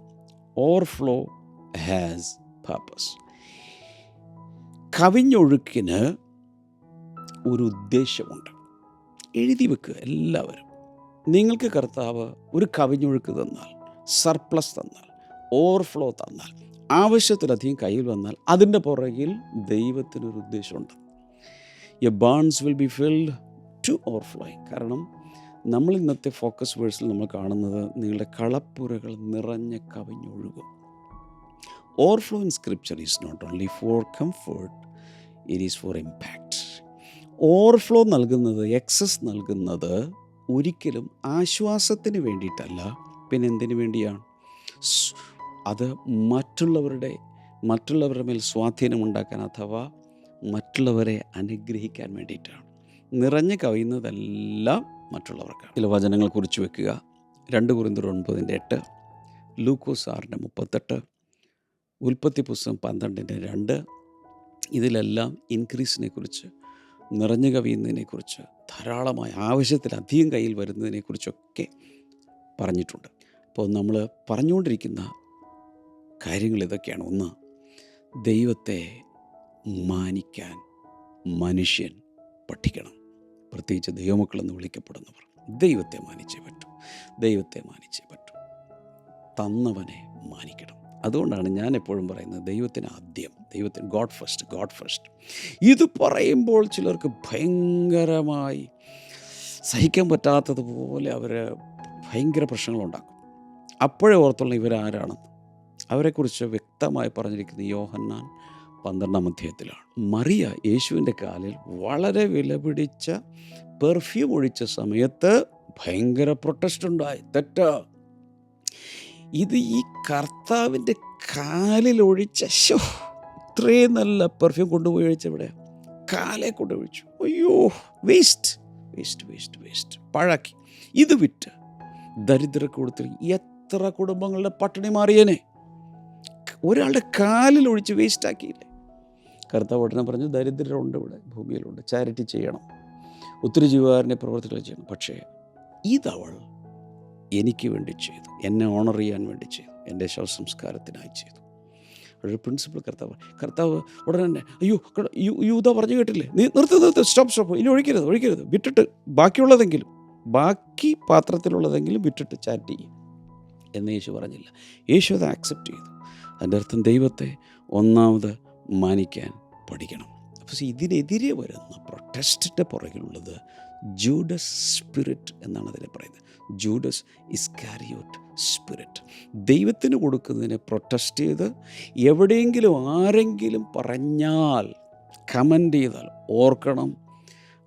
overflow has purpose. കവിഞ്ഞൊഴുക്കിന് ഒരു ഉദ്ദേശമുണ്ട്. എഴുതി വെക്കുക എല്ലാവരും. നിങ്ങൾക്ക് കർത്താവ് ഒരു കവിഞ്ഞൊഴുക്ക് തന്നാൽ, സർപ്ലസ് തന്നാൽ, ഓവർഫ്ലോ തന്നാൽ, ആവശ്യത്തിലധികം കയ്യിൽ വന്നാൽ, അതിൻ്റെ പുറകിൽ ദൈവത്തിനൊരു ഉദ്ദേശമുണ്ട്. Your barns will be filled to overflowing. കാരണം നമ്മൾ ഇന്നത്തെ ഫോക്കസ് വേഴ്സിൽ നമ്മൾ കാണുന്നത് നിങ്ങളുടെ കളപ്പുരകൾ നിറഞ്ഞ കവിഞ്ഞൊഴുകും. Overflow in scripture is not only for comfort, it is for impact. Overflow നൽകുന്നത്, എക്സസ് നൽകുന്നത് ഒരിക്കലും ആശ്വാസത്തിന് വേണ്ടിയിട്ടല്ല, പിന്നെ എന്തിനു വേണ്ടിയാണ്? അത് മറ്റുള്ളവരുടെ മേൽ സ്വാധീനമുണ്ടാക്കാൻ, അഥവാ മറ്റുള്ളവരെ അനുഗ്രഹിക്കാൻ വേണ്ടിയിട്ടാണ്. നിറഞ്ഞു കവിയുന്നതെല്ലാം മറ്റുള്ളവർക്കാണ്. ചില വചനങ്ങൾ കുറിച്ച് വെക്കുക. 2 കൊരിന്ത്യർ 9:8, ലൂക്കോസ് 6:38, ഉൽപ്പത്തി പുസ്തകം 12:2. ഇതിലെല്ലാം ഇൻക്രീസിനെ കുറിച്ച്, നിറഞ്ഞു കവിയുന്നതിനെക്കുറിച്ച്, ധാരാളമായ ആവശ്യത്തിലധികം കയ്യിൽ വരുന്നതിനെക്കുറിച്ചൊക്കെ പറഞ്ഞിട്ടുണ്ട്. അപ്പോൾ നമ്മൾ പറഞ്ഞുകൊണ്ടിരിക്കുന്ന കാര്യങ്ങൾ ഇതൊക്കെയാണ്. 1, ദൈവത്തെ മാനിക്കാൻ മനുഷ്യൻ പഠിക്കണം. പ്രത്യേകിച്ച് ദൈവമക്കളെന്ന് വിളിക്കപ്പെടുന്നവർ ദൈവത്തെ മാനിച്ചേ പറ്റൂ. തന്നവനെ മാനിക്കണം. അതുകൊണ്ടാണ് ഞാൻ എപ്പോഴും പറയുന്നത്, ദൈവത്തിന് ആദ്യം, ഗോഡ് ഫസ്റ്റ്. ഇത് പറയുമ്പോൾ ചിലർക്ക് ഭയങ്കരമായി സഹിക്കാൻ പറ്റാത്തതുപോലെ അവർ ഭയങ്കര പ്രശ്നങ്ങളുണ്ടാക്കും. അപ്പോഴേ ഓർത്തുള്ള ഇവരാരാണെന്ന്. അവരെക്കുറിച്ച് വ്യക്തമായി പറഞ്ഞിരിക്കുന്നത് യോഹന്നാൻ 12-ാം അധ്യായത്തിലാണ്. മറിയ യേശുവിൻ്റെ കാലിൽ വളരെ വിലപിടിച്ച പെർഫ്യൂം ഒഴിച്ച സമയത്ത് ഭയങ്കര പ്രൊട്ടസ്റ്റ് ഉണ്ടായി. തെറ്റാ. ഇത് ഈ കർത്താവിൻ്റെ കാലിൽ ഒഴിച്ച, ഇത്രയും നല്ല പെർഫ്യൂം കൊണ്ടുപോയി ഒഴിച്ചവിടെ കാലെ കൊണ്ടുപോയിച്ചു. അയ്യോ, വേസ്റ്റ്, പഴാക്കി. ഇത് വിറ്റ് ദരിദ്രർക്ക് കൊടുത്ത് എത്ര കുടുംബങ്ങളുടെ പട്ടിണി മാറിയേനെ. ഒരാളുടെ കാലിൽ ഒഴിച്ച് വേസ്റ്റാക്കിയില്ലേ? കർത്താവ് ഉടനെ പറഞ്ഞു, ദരിദ്രരുണ്ട് ഇവിടെ ഭൂമിയിലുണ്ട്, ചാരിറ്റി ചെയ്യണം, ഒത്തിരി ജീവകാരുണ്യ പ്രവർത്തികൾ ചെയ്യണം. പക്ഷേ ഇതവൾ എനിക്ക് വേണ്ടി ചെയ്തു, എന്നെ ഓണർ ചെയ്യാൻ വേണ്ടി ചെയ്തു, എൻ്റെ ശവസംസ്കാരത്തിനായി ചെയ്തു. ഒരു പ്രിൻസിപ്പിൾ കർത്താവ് ഉടനെ തന്നെ, അയ്യോ യൂത പറഞ്ഞു കേട്ടില്ലേ, നീ നിർത്ത്, സ്റ്റോപ്പ്, ഇനി ഒഴിക്കരുത്, വിട്ടിട്ട് ബാക്കി പാത്രത്തിലുള്ളതെങ്കിലും വിട്ടിട്ട് ചാറ്റ് ചെയ്യും എന്ന് യേശു പറഞ്ഞില്ല. യേശു അത് ആക്സെപ്റ്റ് ചെയ്തു. അതിൻ്റെ അർത്ഥം ദൈവത്തെ ഒന്നാമത് മാനിക്കാൻ പഠിക്കണം. അപ്പോൾ ഇതിനെതിരെ വരുന്ന പ്രൊട്ടസ്റ്റിൻ്റെ പുറകിലുള്ളത് ജൂഡസ് സ്പിരിറ്റ് എന്നാണ് അതിനെ പറയുന്നത്. Judas Iscariot spirit. ദൈവത്തിന് കൊടുക്കുന്നതിനെ പ്രൊട്ടസ്റ്റ് ചെയ്ത് എവിടെയെങ്കിലും ആരെങ്കിലും പറഞ്ഞാൽ, കമൻ്റ് ചെയ്താൽ ഓർക്കണം,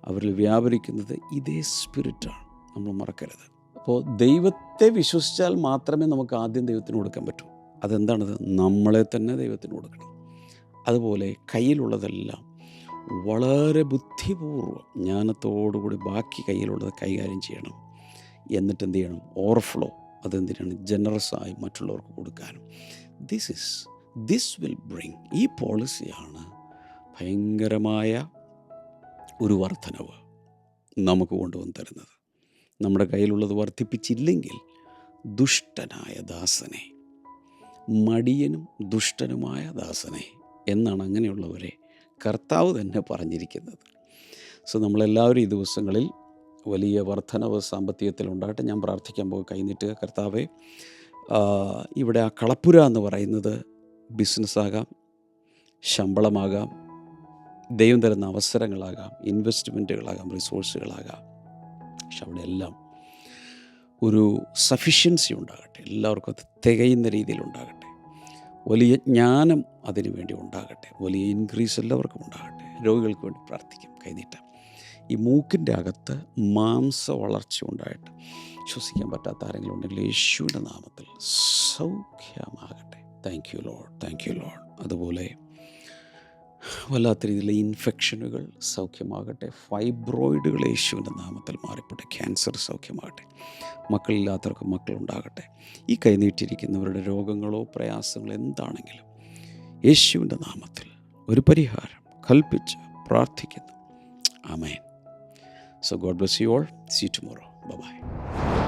അവരിൽ വ്യാപരിക്കുന്നത് ഇതേ സ്പിരിറ്റാണ്. നമ്മൾ മറക്കരുത്. അപ്പോൾ ദൈവത്തെ വിശ്വസിച്ചാൽ മാത്രമേ നമുക്ക് ആദ്യം ദൈവത്തിന് കൊടുക്കാൻ പറ്റൂ. അതെന്താണത്? നമ്മളെ തന്നെ ദൈവത്തിന് കൊടുക്കണം. അതുപോലെ കയ്യിലുള്ളതെല്ലാം വളരെ ബുദ്ധിപൂർവ്വം ജ്ഞാനത്തോടുകൂടി ബാക്കി കയ്യിലുള്ളത് കൈകാര്യം ചെയ്യണം. എന്നിട്ട് എന്ത് ചെയ്യണം? ഓവർഫ്ലോ. അതെന്തിനാണ്? ജനറസായി മറ്റുള്ളവർക്ക് കൊടുക്കാനും. ദിസ് വിൽ ബ്രിങ്, ഈ പോളിസിയാണ് ഭയങ്കരമായ ഒരു വർധനവ് നമുക്ക് കൊണ്ടുവന്ന് തരുന്നത്. നമ്മുടെ കയ്യിലുള്ളത് വർദ്ധിപ്പിച്ചില്ലെങ്കിൽ ദുഷ്ടനായ ദാസനെ, മടിയനും ദുഷ്ടനുമായ ദാസനെ എന്നാണ് അങ്ങനെയുള്ളവരെ കർത്താവ് തന്നെ പറഞ്ഞിരിക്കുന്നത്. സോ നമ്മളെല്ലാവരും ഈ ദിവസങ്ങളിൽ വലിയ വർധനവ് സാമ്പത്തികത്തിൽ ഉണ്ടാകട്ടെ. ഞാൻ പ്രാർത്ഥിക്കാൻ പോയി കൈനീട്ടുക. കർത്താവെ, ഇവിടെ ആ കളപ്പുര എന്ന് പറയുന്നത് ബിസിനസ്സാകാം, ശമ്പളമാകാം, ദൈവം തരുന്ന അവസരങ്ങളാകാം, ഇൻവെസ്റ്റ്മെൻറ്റുകളാകാം, റിസോഴ്സുകളാകാം. പക്ഷെ അവിടെ എല്ലാം ഒരു സഫിഷ്യൻസി ഉണ്ടാകട്ടെ, എല്ലാവർക്കും അത് തികയുന്ന രീതിയിലുണ്ടാകട്ടെ. വലിയ ജ്ഞാനം അതിനു വേണ്ടി ഉണ്ടാകട്ടെ, വലിയ ഇൻക്രീസ് എല്ലാവർക്കും ഉണ്ടാകട്ടെ. രോഗികൾക്ക് വേണ്ടി പ്രാർത്ഥിക്കാം. കൈനീട്ടാം. ഈ മൂക്കിൻ്റെ അകത്ത് മാംസ വളർച്ച ഉണ്ടായിട്ട് ശ്വസിക്കാൻ പറ്റാത്ത ആരെങ്കിലും ഉണ്ടെങ്കിൽ യേശുവിൻ്റെ നാമത്തിൽ സൗഖ്യമാകട്ടെ. Thank you Lord. അതുപോലെ വല്ലാത്ത രീതിയിലുള്ള ഇൻഫെക്ഷനുകൾ സൗഖ്യമാകട്ടെ. ഫൈബ്രോയിഡുകൾ യേശുവിൻ്റെ നാമത്തിൽ മാറിപ്പോട്ടെ. ക്യാൻസർ സൗഖ്യമാകട്ടെ. മക്കളില്ലാത്തവർക്ക് മക്കളുണ്ടാകട്ടെ. ഈ കൈനീട്ടിയിരിക്കുന്നവരുടെ രോഗങ്ങളോ പ്രയാസങ്ങളോ എന്താണെങ്കിലും യേശുവിൻ്റെ നാമത്തിൽ ഒരു പരിഹാരം കൽപ്പിച്ച് പ്രാർത്ഥിക്കുന്നു. ആമേൻ. So God bless you all. See you tomorrow. Bye-bye.